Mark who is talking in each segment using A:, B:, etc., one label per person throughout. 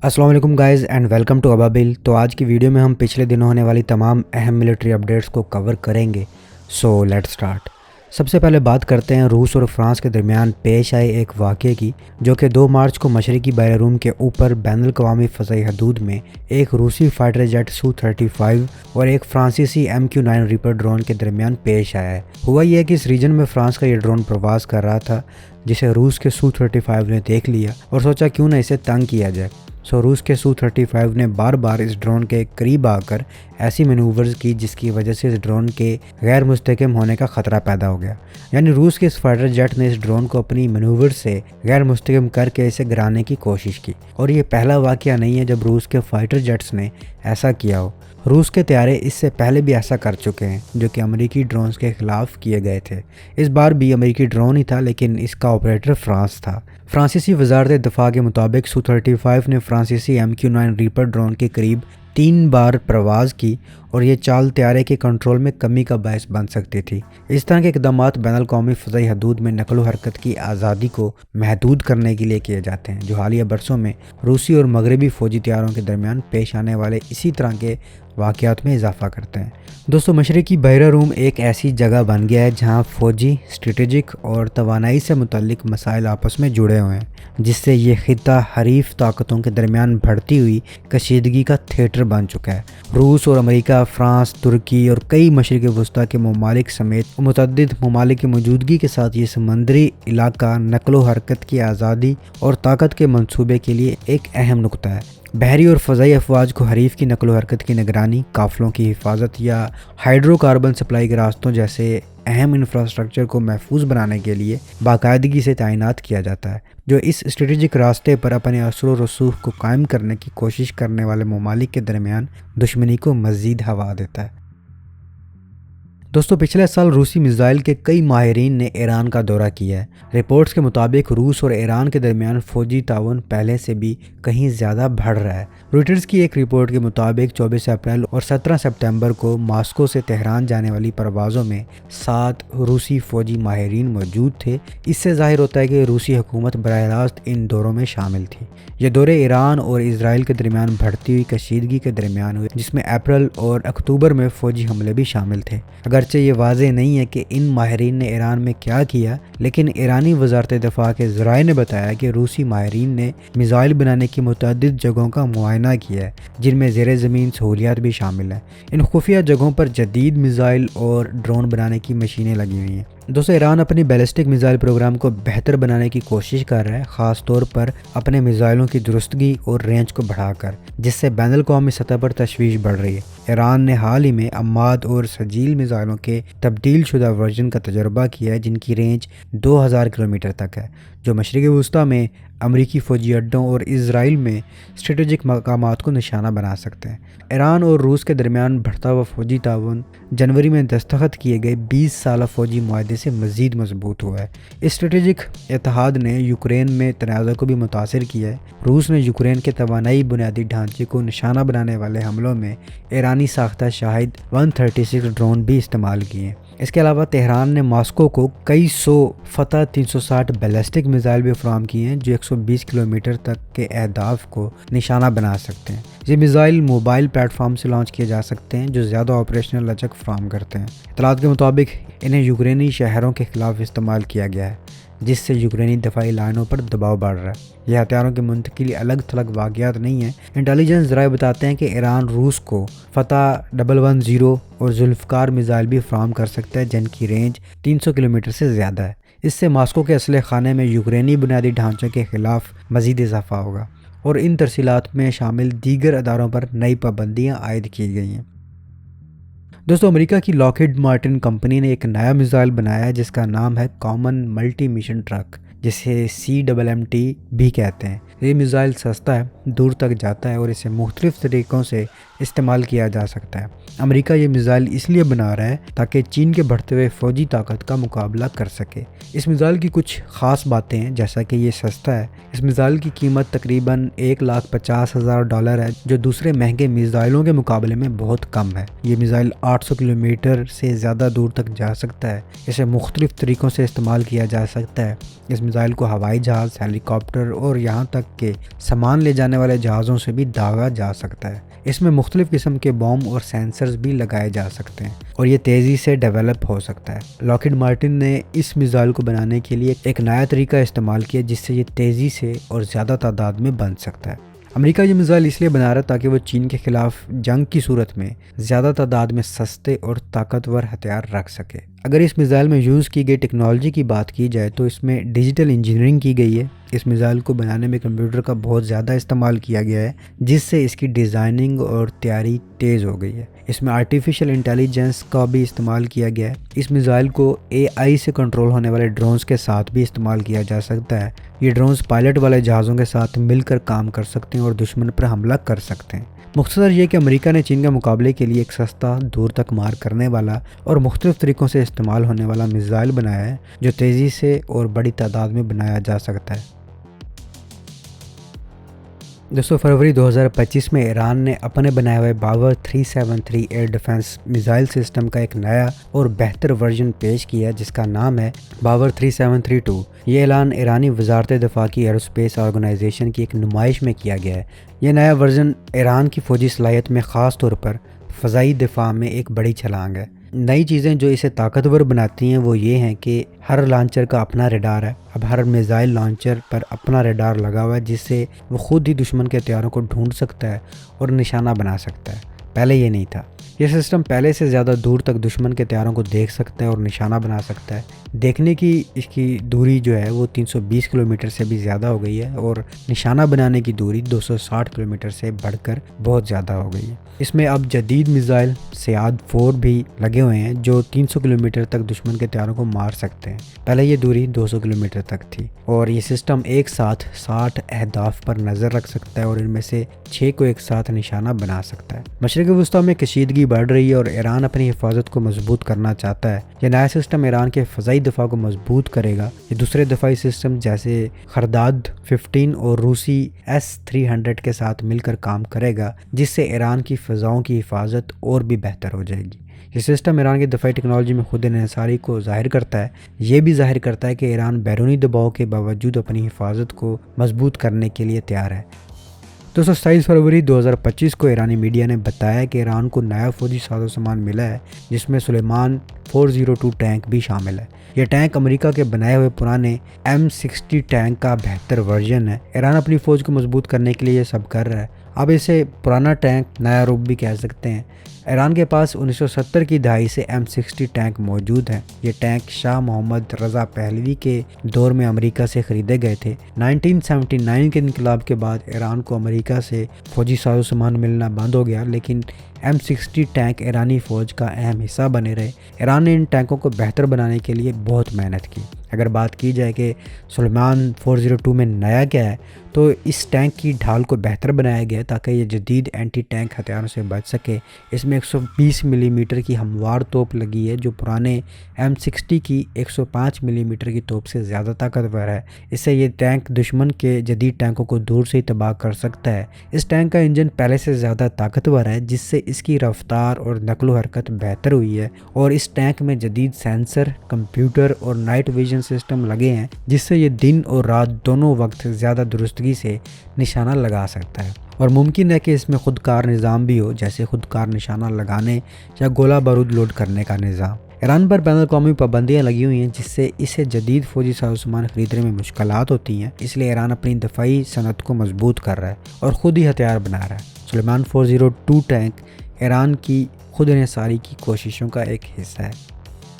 A: अस्सलाम वालेकुम guys and welcome to अबाबिल। तो आज की वीडियो में हम पिछले दिनों होने वाली तमाम अहम मिलिट्री अपडेट्स को कवर करेंगे। So let's start. सबसे पहले बात करते हैं रूस और फ्रांस के दरमियान पेश आए एक वाक़े की, जो कि 2 मार्च को मशरक़ी बहर रूम के ऊपर बैनुल-अक़वामी फ़ज़ाई हदूद में एक रूसी फाइटर जेट सू-35 और एक फ्रांसीसी MQ-9 रीपर ड्रोन के दरमियान पेश आया है। हुआ यह कि इस रीजन में फ्रांस का ये ड्रोन प्रवास कर रहा था, जिसे रूस के सू-35 ने देख लिया और सोचा क्यों ना इसे तंग किया जाए। रूस के सू-35 ने बार बार इस ड्रोन के करीब आकर ऐसी मैनूवर्स की जिसकी वजह से इस ड्रोन के गैर मुस्तहकम होने का ख़तरा पैदा हो गया। यानी रूस के इस फाइटर जेट ने इस ड्रोन को अपनी मैनूवर से गैर मुस्तहकम करके इसे गिराने की कोशिश की। और ये पहला वाक़या नहीं है जब रूस के फाइटर जेट्स ने ऐसा किया हो। रूस के तैयारे इससे पहले भी ऐसा कर चुके हैं, जो कि अमेरिकी ड्रोन्स के खिलाफ किए गए थे। इस बार भी अमेरिकी ड्रोन ही था, लेकिन इसका ऑपरेटर फ्रांस था। फ्रांसीसी वजारत दिफा के मुताबिक सू-35 ने फ्रांसीसी MQ-9 रीपर ड्रोन के करीब 3 बार प्रवास की और ये चाल तैयारे के कंट्रोल में कमी का बायस बन सकती थी। इस तरह के इक़दाम बैनुल-अक़वामी फ़ज़ाई हदूद में नक़ल व हरकत की आज़ादी को महदूद करने के लिए किए जाते हैं, जो हालिया बरसों में रूसी और मगरबी फ़ौजी तैयारों के दरमियान पेश आने वाले इसी तरह के वाक़यात में इजाफ़ा करते हैं। दोस्तों, मशरक़ी बहर रूम एक ऐसी जगह बन गया है जहाँ फ़ौजी, स्ट्रेटेजिक और तवानाई से मुतल्लिक़ मसाइल आपस में जुड़े हुए हैं, जिससे ये ख़ित्ता हरीफ ताकतों के दरमियान बढ़ती हुई कशीदगी का थिएटर बन चुका है। रूस और अमेरिका, फ्रांस, तुर्की और कई मशरिक़ वस्ता के ममालिक समेत मुतअद्दिद ममालिक की मौजूदगी के साथ ये समंदरी इलाका नक़ल व हरकत की आज़ादी और ताकत के मंसूबे के लिए एक अहम नुक्ता है। बहरी और फ़ज़ाई अफवाज को हरीफ की नक़ल व हरकत की निगरानी, काफ़िलों की हिफाजत या हाइड्रोकार्बन सप्लाई के रास्तों जैसे अहम इंफ्रास्ट्रक्चर को महफूज बनाने के लिए बाकायदगी से तैनात किया जाता है, जो इस स्ट्रेटेजिक रास्ते पर अपने असर व रसूख को कायम करने की कोशिश करने वाले ममालिक के दरमियान दुश्मनी को मज़ीद हवा देता है। दोस्तों, पिछले साल रूसी मिसाइल के कई माहिरीन ने ईरान का दौरा किया है। रिपोर्ट्स के मुताबिक रूस और ईरान के दरमियान फ़ौजी ताउन पहले से भी कहीं ज़्यादा बढ़ रहा है। रॉयटर्स की एक रिपोर्ट के मुताबिक 24 अप्रैल और 17 सितंबर को मास्को से तेहरान जाने वाली परवाज़ों में 7 रूसी फ़ौजी माहिरीन मौजूद थे। इससे ज़ाहिर होता है कि रूसी हुकूमत बराह रास्त इन दौरों में शामिल थी। ये दौरे ईरान और इजराइल के दरमियान बढ़ती हुई कशीदगी के दरमियान हुए, जिसमें अप्रैल और अक्टूबर में फ़ौजी हमले भी शामिल थे। अगरचे ये वाज़ेह नहीं है कि इन माहिरीन ने ईरान में क्या किया, लेकिन ईरानी वजारत दिफा के ज़राए ने बताया कि रूसी माहिरीन ने मिसाइल बनाने की मुतअद्दिद जगहों का मुआयना किया है, जिनमें ज़ेरे ज़मीन सहूलियात भी शामिल हैं। इन खुफिया जगहों पर जदीद मिसाइल और ड्रोन बनाने की मशीनें लगी हुई हैं। दोस्तों, ईरान अपनी बैलिस्टिक मिसाइल प्रोग्राम को बेहतर बनाने की कोशिश कर रहा है, ख़ास तौर पर अपने मिसाइलों की दुरुस्तगी और रेंज को बढ़ाकर, जिससे बैनुल-अक़वामी सतह पर तशवीश बढ़ रही है। ईरान ने हाल ही में अम्माद और सजील मिसाइलों के तब्दील शुदा वर्जन का तजर्बा किया है, जिनकी रेंज 2000 किलोमीटर तक है, जो मशरिक़ वस्ता में अमरीकी फ़ौजी अड्डों और इजराइल में स्ट्रेटेजिक मकामात को निशाना बना सकते हैं। ईरान और रूस के दरमियान बढ़ता हुआ फ़ौजी ताउन जनवरी में दस्तखत किए गए 20 साला फ़ौजी मुआहदे से मज़ीद मजबूत हुआ है। इस स्ट्रेटेजिक इत्तेहाद ने यूक्रेन में तनाज़ा को भी मुतासिर किया है। रूस ने यूक्रेन के तवानाई बुनियादी ढांचे को निशाना बनाने वाले हमलों में ईरानी साख्ता शाहिद 136 ड्रोन भी इस्तेमाल किए हैं। इसके अलावा तेहरान ने मॉस्को को कई सौ फतह 360 बैलिस्टिक मिसाइल भी फराहम किए हैं, जो 120 किलोमीटर तक के अहदाफ को निशाना बना सकते हैं। ये मिसाइल मोबाइल प्लेटफॉर्म से लॉन्च किए जा सकते हैं, जो ज़्यादा ऑपरेशनल लचक फराहम करते हैं। इत्तलात के मुताबिक इन्हें यूक्रेनी शहरों के खिलाफ इस्तेमाल किया गया है, जिससे यूक्रेनी दफाई लाइनों पर दबाव बढ़ रहा है। यह हथियारों की मुंतकिली अलग थलग वाक़यात नहीं है। इंटेलिजेंस ज़राए बताते हैं कि ईरान रूस को फतह 110 और जुल्फ़कार मिसाइल भी फराहम कर सकता है, जिनकी रेंज 300 किलोमीटर से ज़्यादा है। इससे मॉस्को के असले खाने में यूक्रेनी बुनियादी ढांचों के खिलाफ मज़ीद इजाफा होगा और इन तरसीलात में शामिल दीगर अदारों पर नई पाबंदियाँ आयद की गई हैं। दोस्तों, अमेरिका की लॉकहीड मार्टिन कंपनी ने एक नया मिसाइल बनाया है, जिसका नाम है कॉमन मल्टी मिशन ट्रक, जिसे CMMT भी कहते हैं। ये मिसाइल सस्ता है, दूर तक जाता है और इसे मुख्तलिफ तरीक़ों से इस्तेमाल किया जा सकता है। امریکہ یہ میزائل اس لیے بنا رہا ہے تاکہ چین کے بڑھتے ہوئے فوجی طاقت کا مقابلہ کر سکے۔ اس میزائل کی کچھ خاص باتیں ہیں، جیسا کہ یہ سستا ہے۔ اس میزائل کی قیمت تقریباً $1,50,000 ہے، جو دوسرے مہنگے میزائلوں کے مقابلے میں بہت کم ہے۔ یہ میزائل 800 کلومیٹر سے زیادہ دور تک جا سکتا ہے۔ اسے مختلف طریقوں سے استعمال کیا جا سکتا ہے۔ اس میزائل کو ہوائی جہاز، ہیلی کاپٹر اور یہاں تک کہ سامان لے جانے والے جہازوں سے بھی داغا جا سکتا ہے۔ اس میں مختلف قسم کے بوم اور سینسرز بھی لگائے جا سکتے ہیں اور یہ تیزی سے ڈیولپ ہو سکتا ہے۔ لاکہیڈ مارٹن نے اس میزائل کو بنانے کے لیے ایک نیا طریقہ استعمال کیا جس سے یہ تیزی سے اور زیادہ تعداد میں بن سکتا ہے۔ امریکہ یہ میزائل اس لیے بنا رہا ہے تاکہ وہ چین کے خلاف جنگ کی صورت میں زیادہ تعداد میں سستے اور طاقتور ہتھیار رکھ سکے۔ اگر اس میزائل میں یوز کی گئی ٹیکنالوجی کی بات کی جائے تو اس میں ڈیجیٹل انجینئرنگ کی گئی ہے۔ اس میزائل کو بنانے میں کمپیوٹر کا بہت زیادہ استعمال کیا گیا ہے، جس سے اس کی ڈیزائننگ اور تیاری تیز ہو گئی ہے۔ اس میں آرٹیفیشل انٹیلیجنس کا بھی استعمال کیا گیا ہے۔ اس میزائل کو AI سے کنٹرول ہونے والے ڈرونز کے ساتھ بھی استعمال کیا جا سکتا ہے۔ یہ ڈرونز پائلٹ والے جہازوں کے ساتھ مل کر کام کر سکتے ہیں اور دشمن پر حملہ کر سکتے ہیں۔ مختصر یہ کہ امریکہ نے چین کے مقابلے کے لیے ایک سستا، دور تک مار کرنے والا اور مختلف طریقوں سے استعمال ہونے والا میزائل بنایا ہے جو تیزی سے اور بڑی تعداد میں بنایا جا سکتا ہے۔ دوستو، فروری 2025 میں ایران نے اپنے بنائے ہوئے باور 373 ایئر ڈیفنس میزائل سسٹم کا ایک نیا اور بہتر ورژن پیش کیا جس کا نام ہے باور 3732۔ یہ اعلان ایرانی وزارت دفاع کی ایروسپیس آرگنائزیشن کی ایک نمائش میں کیا گیا ہے۔ یہ نیا ورژن ایران کی فوجی صلاحیت میں خاص طور پر فضائی دفاع میں ایک بڑی چھلانگ ہے۔ نئی چیزیں جو اسے طاقتور بناتی ہیں وہ یہ ہیں کہ ہر لانچر کا اپنا ریڈار ہے۔ اب ہر میزائل لانچر پر اپنا ریڈار لگا ہوا ہے جس سے وہ خود ہی دشمن کے ہتھیاروں کو ڈھونڈ سکتا ہے اور نشانہ بنا سکتا ہے۔ پہلے یہ نہیں تھا۔ یہ سسٹم پہلے سے زیادہ دور تک دشمن کے ہتھیاروں کو دیکھ سکتا ہے اور نشانہ بنا سکتا ہے۔ دیکھنے کی اس کی دوری جو ہے وہ 320 کلومیٹر سے بھی زیادہ ہو گئی ہے اور نشانہ بنانے کی دوری 260 کلومیٹر سے بڑھ کر بہت زیادہ ہو گئی ہے۔ اس میں اب جدید میزائل سیاد 4 بھی لگے ہوئے ہیں جو 300 کلومیٹر تک دشمن کے ہتھیاروں کو مار سکتے ہیں۔ پہلے یہ دوری 200 کلومیٹر تک تھی اور یہ سسٹم ایک ساتھ 60 اہداف پر نظر رکھ سکتا ہے اور ان میں سے 6 کو ایک ساتھ نشانہ بنا سکتا ہے۔ مشرق وسطیٰ میں کشیدگی بڑھ رہی ہے اور ایران اپنی حفاظت کو مضبوط کرنا چاہتا ہے۔ یہ نیا سسٹم ایران کے فضائی دفاع کو مضبوط کرے گا۔ یہ دوسرے دفاعی سسٹم جیسے خرداد 15 اور روسی S-300 کے ساتھ مل کر کام کرے گا جس سے ایران کی فضاؤں کی حفاظت اور بھی بہتر ہو جائے گی۔ یہ سسٹم ایران کی دفاعی ٹیکنالوجی میں خود انحصاری کو ظاہر کرتا ہے۔ یہ بھی ظاہر کرتا ہے کہ ایران بیرونی دباؤ کے باوجود اپنی حفاظت کو مضبوط کرنے کے لیے تیار ہے۔ 27 فروری 2025 کو ایرانی میڈیا نے بتایا کہ ایران کو نیا فوجی ساز و سامان ملا ہے جس میں سلیمان 402 ٹینک بھی شامل ہے۔ یہ ٹینک امریکہ کے بنائے ہوئے پرانے M60 ٹینک کا بہتر ورژن ہے۔ ایران اپنی فوج کو مضبوط کرنے کے لیے یہ سب کر رہا ہے۔ اب اسے پرانا ٹینک نیا روپ بھی کہہ سکتے ہیں۔ ایران کے پاس 1970 کی دہائی سے M60 ٹینک موجود ہیں۔ یہ ٹینک شاہ محمد رضا پہلوی کے دور میں امریکہ سے خریدے گئے تھے۔ 1979 کے انقلاب کے بعد ایران کو امریکہ سے فوجی ساز و سامان ملنا بند ہو گیا، لیکن M60 ٹینک ایرانی فوج کا اہم حصہ بنے رہے۔ ایران نے ان ٹینکوں کو بہتر بنانے کے لیے بہت محنت کی۔ اگر بات کی جائے کہ سلیمان 402 میں نیا کیا ہے تو اس ٹینک کی ڈھال کو بہتر بنایا گیا تاکہ یہ جدید اینٹی ٹینک ہتھیاروں سے بچ سکے۔ اس میں 120 ملی میٹر کی ہموار توپ لگی ہے جو پرانے M60 کی 105 ملی میٹر کی توپ سے زیادہ طاقتور ہے۔ اس سے یہ ٹینک دشمن کے جدید ٹینکوں کو دور سے ہی تباہ کر سکتا ہے۔ اس ٹینک کا انجن پہلے سے زیادہ طاقتور ہے جس سے اس کی رفتار اور نقل و حرکت بہتر ہوئی ہے، اور اس ٹینک میں جدید سینسر، کمپیوٹر اور نائٹ ویژن سسٹم لگے ہیں جس سے یہ دن اور رات دونوں وقت زیادہ درستگی سے نشانہ لگا سکتا ہے۔ اور ممکن ہے کہ اس میں خودکار نظام بھی ہو، جیسے خودکار نشانہ لگانے یا گولہ بارود لوڈ کرنے کا نظام۔ ایران پر بین الاقوامی پابندیاں لگی ہوئی ہیں جس سے اسے جدید فوجی ساز و سامان خریدنے میں مشکلات ہوتی ہیں، اس لیے ایران اپنی دفاعی صنعت کو مضبوط کر رہا ہے اور خود ہی ہتھیار بنا رہا ہے۔ سلیمان 402 ٹینک ایران کی خود انحصاری کی کوششوں کا ایک حصہ ہے۔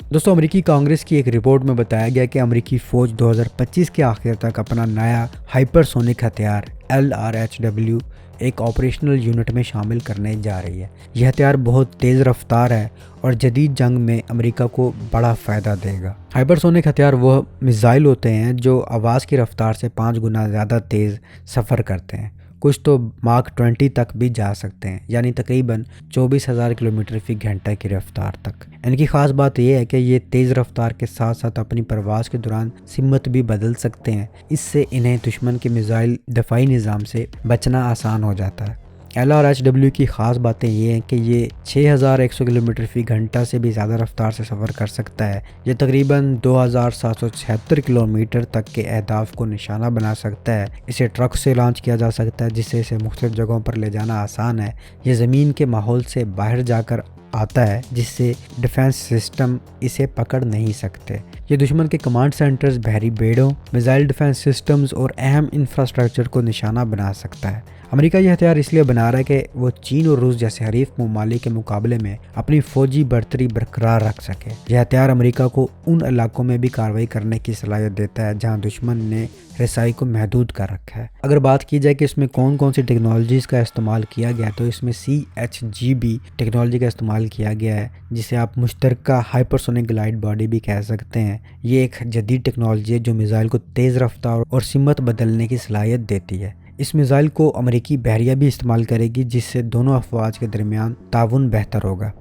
A: دوستو، امریکی کانگریس کی ایک رپورٹ میں بتایا گیا کہ امریکی فوج 2025 کے آخر تک اپنا نیا ہائپر سونک ہتھیار LRHW ایک آپریشنل یونٹ میں شامل کرنے جا رہی ہے۔ یہ ہتھیار بہت تیز رفتار ہے اور جدید جنگ میں امریکہ کو بڑا فائدہ دے گا۔ ہائپر سونک ہتھیار وہ میزائل ہوتے ہیں جو آواز کی رفتار سے 5 گنا زیادہ تیز سفر کرتے ہیں कुछ तो मार्क 20 तक भी जा सकते हैं, यानी तकरीबन 24,000 किलोमीटर फी घंटा की रफ्तार तक। इनकी ख़ास बात यह है कि ये तेज़ रफ्तार के साथ साथ अपनी परवाज़ के दौरान सिमत भी बदल सकते हैं। इससे इन्हें दुश्मन के मिसाइल दफ़ाई निज़ाम से बचना आसान हो जाता है। LRHW की ख़ास बातें ये हैं कि ये 6100 किलोमीटर फी घंटा से भी ज़्यादा रफ्तार से सफ़र कर सकता है। ये तकरीबन 2776 किलोमीटर तक के अहदाफ को निशाना बना सकता है। इसे ट्रक से लॉन्च किया जा सकता है, जिससे इसे मुख्तलिफ जगहों पर ले जाना आसान है। ये ज़मीन के माहौल से बाहर जाकर आता है, जिससे डिफेंस सिस्टम इसे पकड़ नहीं सकते। ये दुश्मन के कमांड सेंटर्स, बहरी बेड़ों, मिसाइल डिफेंस सिस्टम्स और अहम इंफ्रास्ट्रक्चर को निशाना बना सकता है। अमेरिका ये हथियार इसलिए बना रहा है कि वो चीन और रूस जैसे हरीफ ममालिक के मुकाबले में अपनी फौजी बढ़तरी बरकरार रख सके। यह हथियार अमेरिका को उन इलाकों में भी कार्रवाई करने की सलाहियत देता है जहां दुश्मन ने रसाई को महदूद कर रखा है। अगर बात की जाए कि इसमें कौन कौन सी टेक्नोलॉजीज़ का इस्तेमाल किया गया है, तो इसमें CHGB टेक्नोलॉजी का इस्तेमाल किया गया है, जिसे आप मुश्तरका हाइपरसोनिक ग्लाइड बॉडी भी कह सकते हैं। ये एक जदीद टेक्नोलॉजी है जो मिसाइल को तेज़ रफ्तार और सिमत बदलने की सलाहियत देती है। इस मिसाइल को अमेरिकी बहरिया भी इस्तेमाल करेगी, जिससे दोनों अफवाज के दरमियान ताउन बेहतर होगा।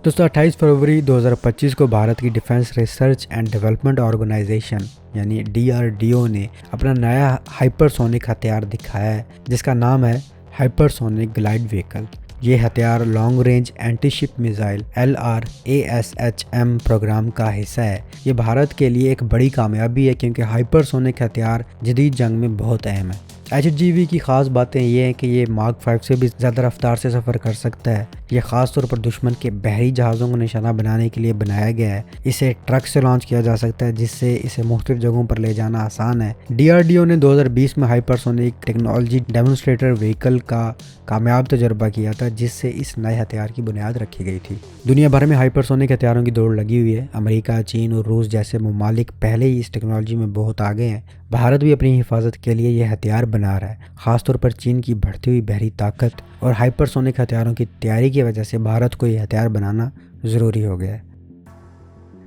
A: दोस्तों 28 फरवरी 2025 को भारत की defence research and development organisation यानी DRDO ने अपना नया हाइपरसोनिक हथियार दिखाया है, जिसका नाम है हाइपरसोनिक ग्लाइड व्हीकल। ये हथियार long range anti ship missile LRASHM programme का हिस्सा है। ये भारत के लिए एक बड़ी कामयाबी है, क्योंकि हाइपरसोनिक हथियार जदीद जंग में बहुत अहम है। HGV की ख़ास बातें ये हैं कि ये मार्क 5 से भी ज़्यादा रफ्तार से सफ़र कर सकता है। ये ख़ास तौर पर दुश्मन के बहरी जहाज़ों को निशाना बनाने के लिए बनाया गया है। इसे ट्रक से लॉन्च किया जा सकता है, जिससे इसे मुख्तलिफ जगहों पर ले जाना आसान है। DRDO ने 2020 में हाइपरसोनिक टेक्नोलॉजी डेमोन्स्ट्रेटर व्हीकल का कामयाब तजर्बा किया था, जिससे इस नए हथियार की बुनियाद रखी गई थी। दुनिया भर में हाइपरसोनिक हथियारों की दौड़ लगी हुई है। अमेरिका, चीन और रूस जैसे ममालिक पहले ही इस टेक्नोलॉजी में बहुत आगे हैं। भारत भी अपनी हिफाजत के लिए यह हथियार बना रहा है। ख़ासतौर पर चीन की बढ़ती हुई बहरी ताकत और हाइपरसोनिक हथियारों की तैयारी की वजह से भारत को यह हथियार बनाना ज़रूरी हो गया है।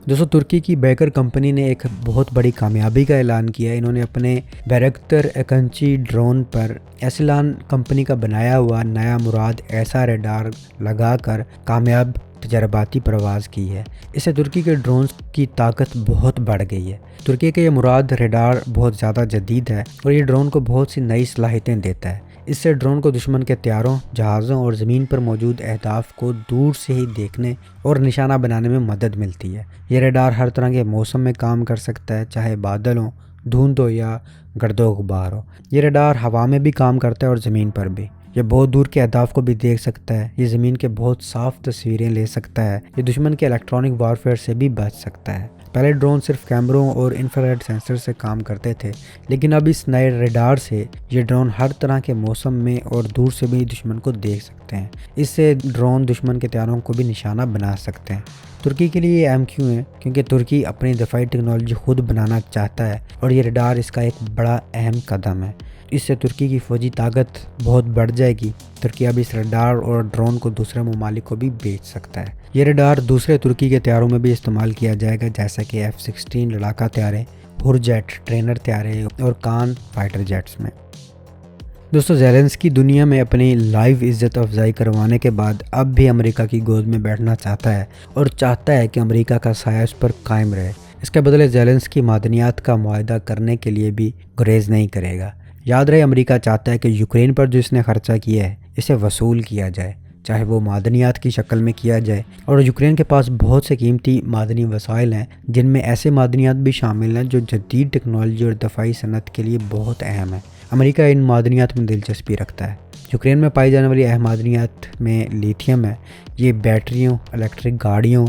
A: दोस्तों तुर्की की बेकर कंपनी ने एक बहुत बड़ी कामयाबी का ऐलान किया है। इन्होंने अपने बैरक्टर एकंची ड्रोन पर एसिलान कंपनी का बनाया हुआ नया मुराद ऐसा रेडार लगाकर कामयाब तजर्बाती परवाज़ की है। इससे तुर्की के ड्रोन्स की ताकत बहुत बढ़ गई है। तुर्की के ये मुराद रेडार बहुत ज़्यादा जदीद है और ये ड्रोन को बहुत सी नई सलाहियतें देता है। इससे ड्रोन को दुश्मन के हथियारों, जहाज़ों और ज़मीन पर मौजूद अहदाफ को दूर से ही देखने और निशाना बनाने में मदद मिलती है। ये रेडार हर तरह के मौसम में काम कर सकता है, चाहे बादल हो, धुंध हो या गर्दो गुबार हो। ये रेडार हवा में भी काम करता है और ज़मीन पर भी। ये बहुत दूर के अहदाफ को भी देख सकता है। ये ज़मीन के बहुत साफ तस्वीरें ले सकता है। ये दुश्मन के इलेक्ट्रॉनिक वारफेयर से भी बच सकता है। पहले ड्रोन सिर्फ कैमरों और इंफ्रारेड सेंसर से काम करते थे, लेकिन अब इस नए रेडार से ये ड्रोन हर तरह के मौसम में और दूर से भी दुश्मन को देख सकते हैं। इससे ड्रोन दुश्मन के हथियारों को भी निशाना बना सकते हैं। तुर्की के लिए ये अहम क्यों है? क्योंकि तुर्की अपनी दफाई टेक्नोलॉजी खुद बनाना चाहता है और ये रेडार इसका एक बड़ा अहम कदम है। इससे तुर्की की फ़ौजी ताकत बहुत बढ़ जाएगी। तुर्की अब इस रेडार और ड्रोन को दूसरे ममालिक को भी बेच सकता है। ये रेडार दूसरे तुर्की के हथियारों में भी इस्तेमाल किया जाएगा, जैसा कि F-16 लड़ाका हथियारें, हुरजेट ट्रेनर हथियारें और कान फाइटर जेट्स में। दोस्तों ज़ेलेंस्की दुनिया में अपनी लाइव इज़्ज़त अफजाई करवाने के बाद अब भी अमेरिका की गोद में बैठना चाहता है और चाहता है कि अमेरिका का साया उस पर कायम रहे। इसके बदले ज़ेलेंस्की मादनियात का मुआहदा करने के लिए भी गुरेज नहीं करेगा। याद रहे, अमेरिका चाहता है कि यूक्रेन पर जो इसने खर्चा किया है इसे वसूल किया जाए, चाहे वो मादनियात की शक्ल में किया जाए। और यूक्रेन के पास बहुत से कीमती मादनी वसाइल हैं, जिनमें ऐसे मादनियात भी शामिल हैं जो जदीद टेक्नोलॉजी और दफाई सनत के लिए बहुत अहम है। अमेरिका इन मादनियात में दिलचस्पी रखता है। यूक्रेन में पाई जाने वाली अहम मादनियात में लिथियम है। ये बैटरियों, इलेक्ट्रिक गाड़ियों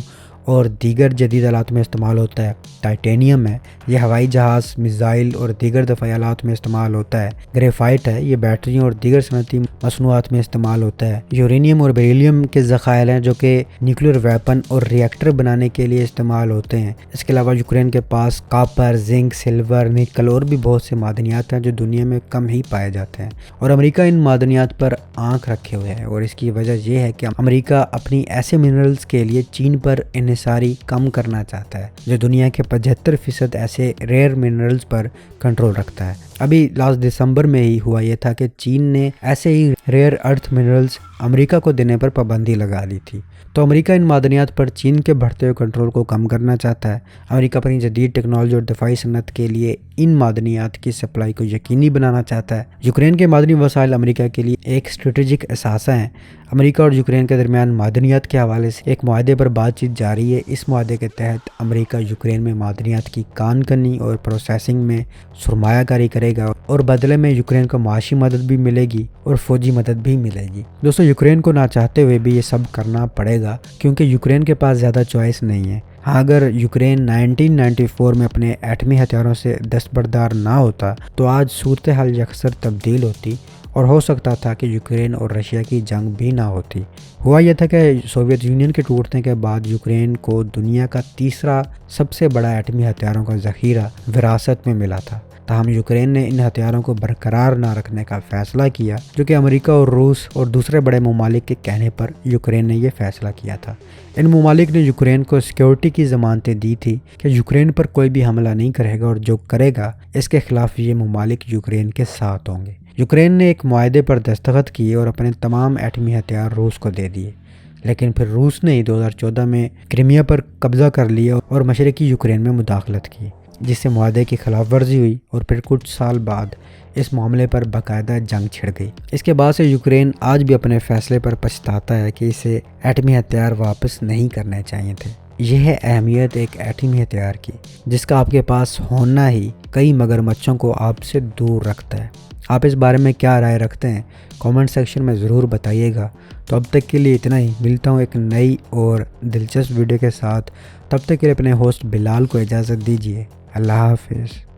A: और दीगर जदीद आलात में इस्तेमाल होता है। टाइटेनियम है, यह हवाई जहाज़, मिसाइल और दीगर दफाई आलात में इस्तेमाल होता है। ग्रेफाइट है, ये बैटरियों और दीगर सनती मसनूआत में इस्तेमाल होता है। यूरेनियम और बेरिलियम के ज़खायर हैं जो कि न्यूक्लियर वेपन और रिएक्टर बनाने के लिए इस्तेमाल होते हैं। इसके अलावा यूक्रेन के पास कॉपर, जिंक, सिल्वर, निकल और भी बहुत से मादनियात हैं जो दुनिया में कम ही पाए जाते हैं। और अमेरिका इन मादनियात पर आँख रखे हुए है और इसकी वजह यह है कि अमेरिका अपनी ऐसे मिनरल्स के लिए चीन पर सारी कम करना चाहता है, जो दुनिया के 75% ऐसे रेयर मिनरल्स पर कंट्रोल रखता है। ابھی لاسٹ دسمبر میں ہی ہوا یہ تھا کہ چین نے ایسے ہی ریئر ارتھ منرلز امریکہ کو دینے پر پابندی لگا دی تھی۔ تو امریکہ ان معدنیات پر چین کے بڑھتے ہوئے کنٹرول کو کم کرنا چاہتا ہے۔ امریکہ اپنی جدید ٹیکنالوجی اور دفاعی صنعت کے لیے ان معدنیات کی سپلائی کو یقینی بنانا چاہتا ہے۔ یوکرین کے معدنی وسائل امریکہ کے لیے ایک اسٹریٹجک اثاثہ ہیں۔ امریکہ اور یوکرین کے درمیان معدنیات کے حوالے سے ایک معاہدے پر بات چیت جاری ہے۔ اس معاہدے کے تحت امریکہ یوکرین میں معدنیات کی کان کنی اور پروسیسنگ میں سرمایہ کاری کرے گا اور بدلے میں یوکرین کو معاشی مدد بھی ملے گی اور فوجی مدد بھی ملے گی۔ دوستو، یوکرین کو نہ چاہتے ہوئے بھی یہ سب کرنا پڑے گا کیونکہ یوکرین کے پاس زیادہ چوائس نہیں ہے۔ ہاں، اگر یوکرین 1994 میں اپنے ایٹمی ہتھیاروں سے دستبردار نہ ہوتا تو آج صورتحال یکسر تبدیل ہوتی اور ہو سکتا تھا کہ یوکرین اور رشیا کی جنگ بھی نہ ہوتی۔ ہوا یہ تھا کہ سوویت یونین کے ٹوٹنے کے بعد یوکرین کو دنیا کا تیسرا سب سے بڑا ایٹمی ہتھیاروں کا ذخیرہ وراثت میں ملا تھا۔ تاہم یوکرین نے ان ہتھیاروں کو برقرار نہ رکھنے کا فیصلہ کیا، جو کہ امریکہ اور روس اور دوسرے بڑے ممالک کے کہنے پر یوکرین نے یہ فیصلہ کیا تھا۔ ان ممالک نے یوکرین کو سیکیورٹی کی ضمانتیں دی تھی کہ یوکرین پر کوئی بھی حملہ نہیں کرے گا اور جو کرے گا اس کے خلاف یہ ممالک یوکرین کے ساتھ ہوں گے۔ یوکرین نے ایک معاہدے پر دستخط کیے اور اپنے تمام ایٹمی ہتھیار روس کو دے دیے، لیکن پھر روس نے 2014 میں کرائمیا پر قبضہ کر لیا اور مشرقی یوکرین میں مداخلت کی، جس سے معاہدے کی خلاف ورزی ہوئی اور پھر کچھ سال بعد اس معاملے پر باقاعدہ جنگ چھڑ گئی۔ اس کے بعد سے یوکرین آج بھی اپنے فیصلے پر پچھتاتا ہے کہ اسے ایٹمی ہتھیار واپس نہیں کرنے چاہیے تھے۔ یہ ہے اہمیت ایک ایٹمی ہتھیار کی، جس کا آپ کے پاس ہونا ہی کئی مگرمچھوں کو آپ سے دور رکھتا ہے۔ آپ اس بارے میں کیا رائے رکھتے ہیں؟ کامنٹ سیکشن میں ضرور بتائیے گا۔ تو اب تک کے لیے اتنا ہی، ملتا ہوں ایک نئی اور دلچسپ ویڈیو کے ساتھ۔ تب تک کے لیے اپنے ہوسٹ بلال کو اجازت دیجیے۔ اللہ حافظ۔